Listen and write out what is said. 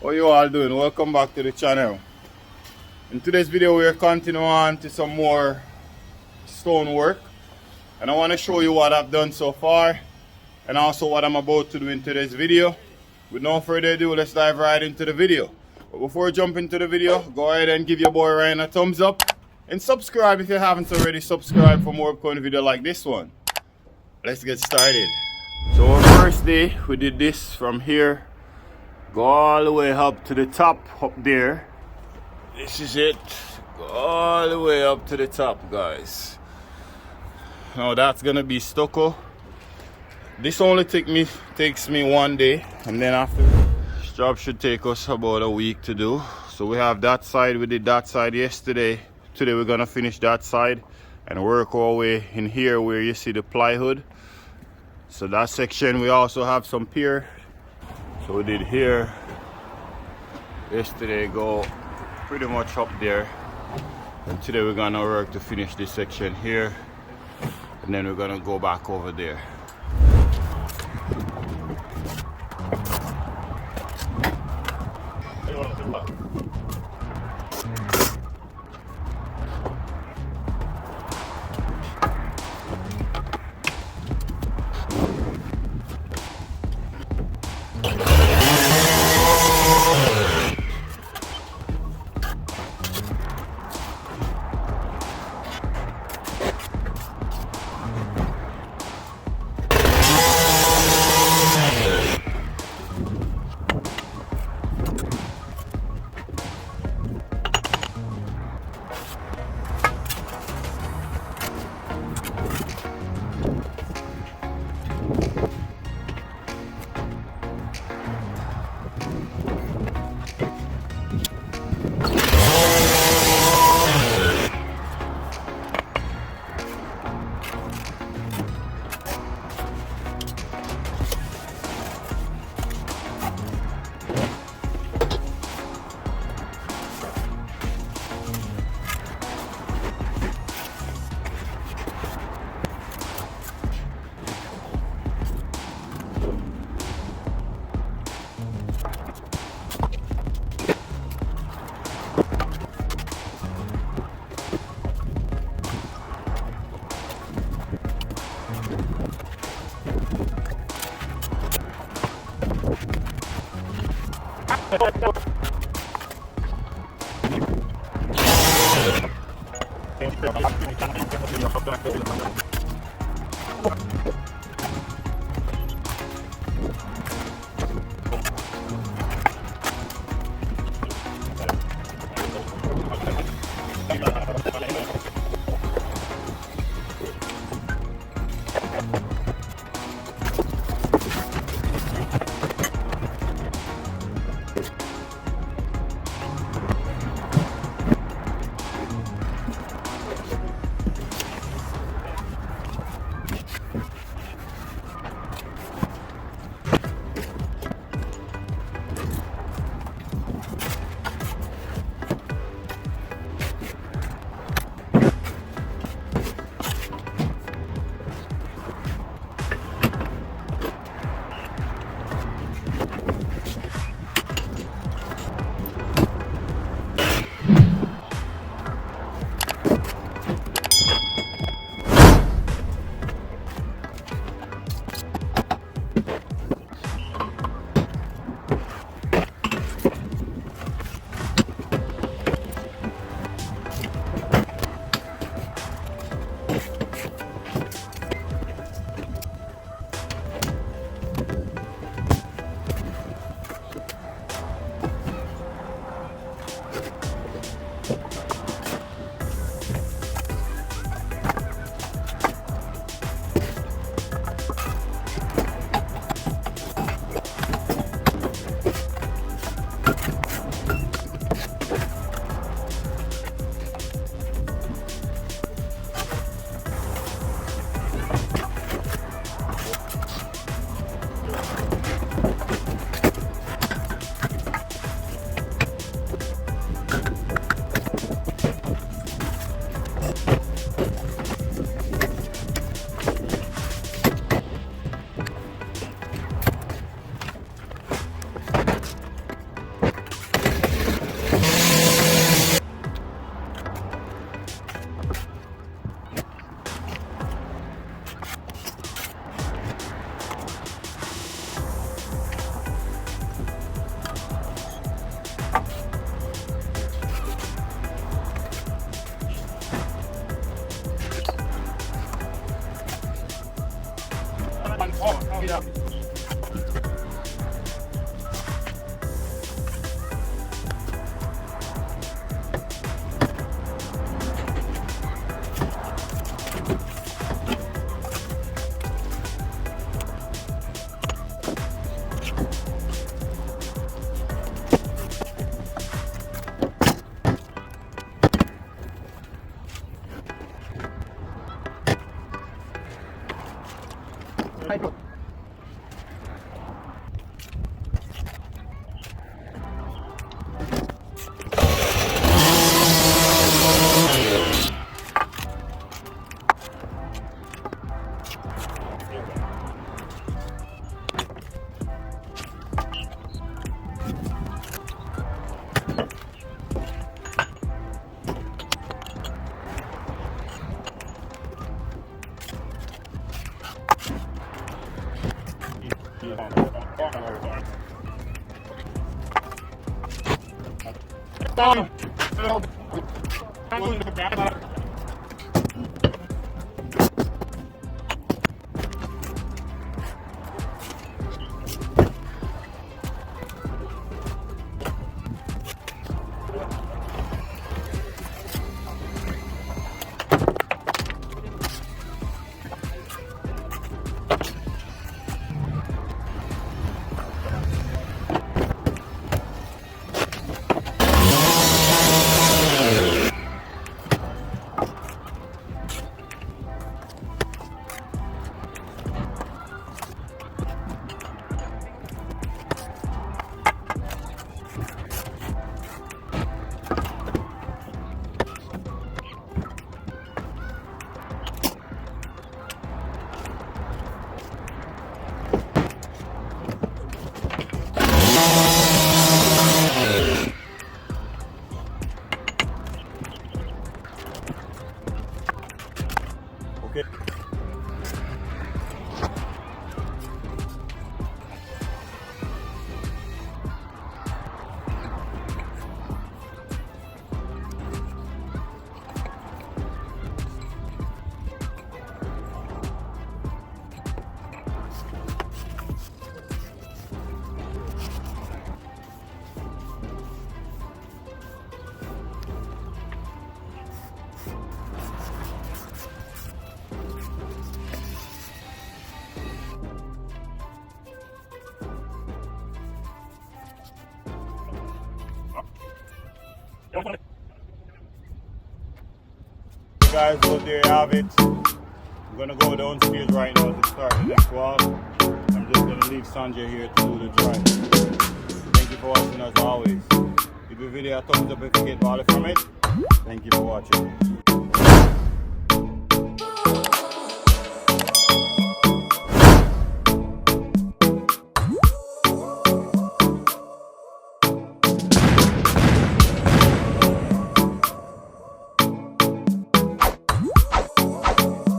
How you all doing? Welcome back to the channel. In today's video we are continuing on to some more stone work, and I want to show you what I've done so far and also what I'm about to do in today's video. With no further ado, let's dive right into the video. But before we jump into the video, go ahead and give your boy Ryan a thumbs up and subscribe if you haven't already. Subscribe for more upcoming videos like this one. Let's get started. So our first day we did this from here, go all the way up to the top up there. This is it. Go all the way up to the top, guys. Now that's gonna be stucco. This only takes me 1 day, and then after this job should take us about a week to do. So we have that side. We did that side yesterday. Today we're gonna finish that side and work our way in here where you see the plywood. So that section we also have some pier. So we did here yesterday, go pretty much up there, and today we're gonna work to finish this section here, and then we're gonna go back over there. Okay. Guys, so there you have it. I'm gonna go downstairs right now to start the next walk. I'm just gonna leave Sanjay here to do the drive. Thank you for watching as always. Give the video a thumbs up if you get value from it. Thank you for watching.